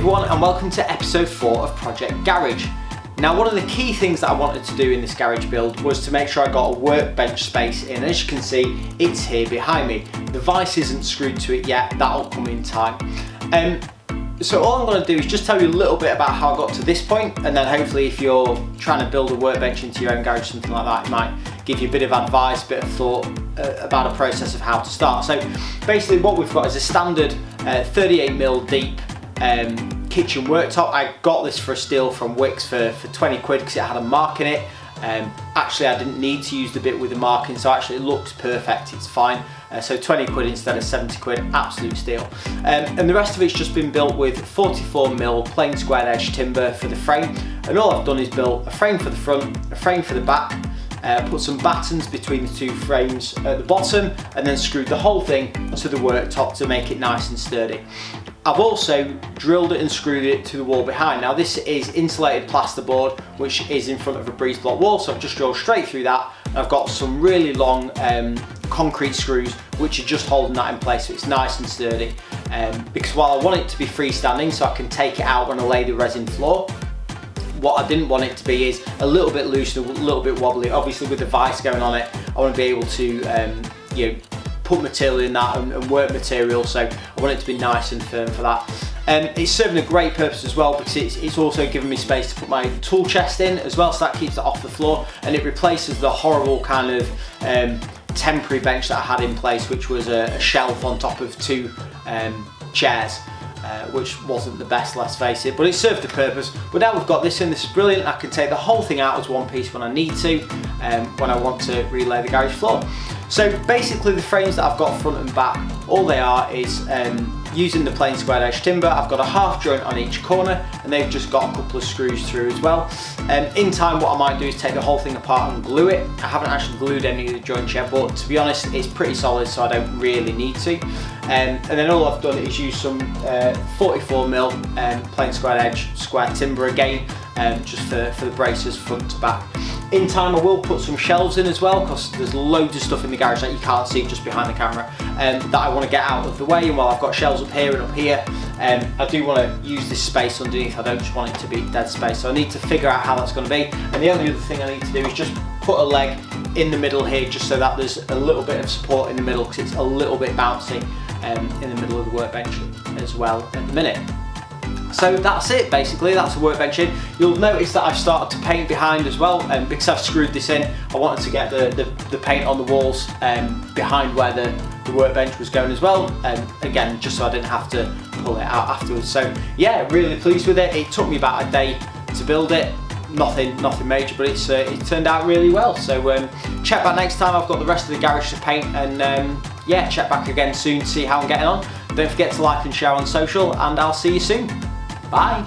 everyone and welcome to episode 4 of Project Garage. Now one of the key things that I wanted to do in this garage build was to make sure I got a workbench space in. As you can see, it's here behind me. The vise isn't screwed to it yet, that'll come in time. So all I'm going to do is just tell you a little bit about how I got to this point, and then hopefully if you're trying to build a workbench into your own garage, something like that, it might give you a bit of advice, a bit of thought about a process of how to start. So basically what we've got is a standard 38mm deep kitchen worktop. I got this for a steal from Wickes for 20 quid because it had a mark in it. Actually I didn't need to use the bit with the marking, so actually it looks perfect, it's fine. So 20 quid instead of 70 quid, absolute steal. And the rest of it's just been built with 44mm plain square edge timber for the frame, and all I've done is built a frame for the front, a frame for the back, put some battens between the two frames at the bottom, and then screwed the whole thing to the worktop to make it nice and sturdy. I've also drilled it and screwed it to the wall behind. Now this is insulated plasterboard which is in front of a breeze block wall, so I've just drilled straight through that. I've got some really long concrete screws which are just holding that in place so it's nice and sturdy, because while I want it to be freestanding so I can take it out when I lay the resin floor, what I didn't want it to be is a little bit loose and a little bit wobbly. Obviously with the vise going on it, I want to be able to put material in that and work material, so I want it to be nice and firm for that. It's serving a great purpose as well because it's also giving me space to put my tool chest in as well, so that keeps it off the floor, and it replaces the horrible kind of temporary bench that I had in place, which was a shelf on top of two chairs. Which wasn't the best, let's face it, but it served the purpose. But now we've got this in, this is brilliant. I can take the whole thing out as one piece when I need to, when I want to relay the garage floor. So basically the frames that I've got front and back, all they are is using the plain square edge timber. I've got a half joint on each corner and they've just got a couple of screws through as well. In time what I might do is take the whole thing apart and glue it. I haven't actually glued any of the joints yet, but to be honest it's pretty solid so I don't really need to. And then all I've done is use some 44mm plain square edge square timber again, just for the braces front to back. In time I will put some shelves in as well because there's loads of stuff in the garage that you can't see just behind the camera that I want to get out of the way, and while I've got shelves up here and up here, I do want to use this space underneath. I don't just want it to be dead space, so I need to figure out how that's going to be. And the only other thing I need to do is just put a leg in the middle here just so that there's a little bit of support in the middle because it's a little bit bouncy in the middle of the workbench as well at the minute. So that's it basically, that's the workbench in. You'll notice that I've started to paint behind as well, because I've screwed this in. I wanted to get the paint on the walls behind where the workbench was going as well, again just so I didn't have to pull it out afterwards. So yeah, really pleased with it. It took me about a day to build it. Nothing major, but it turned out really well. So check back next time. I've got the rest of the garage to paint, and yeah, check back again soon to see how I'm getting on. Don't forget to like and share on social, and I'll see you soon. Bye.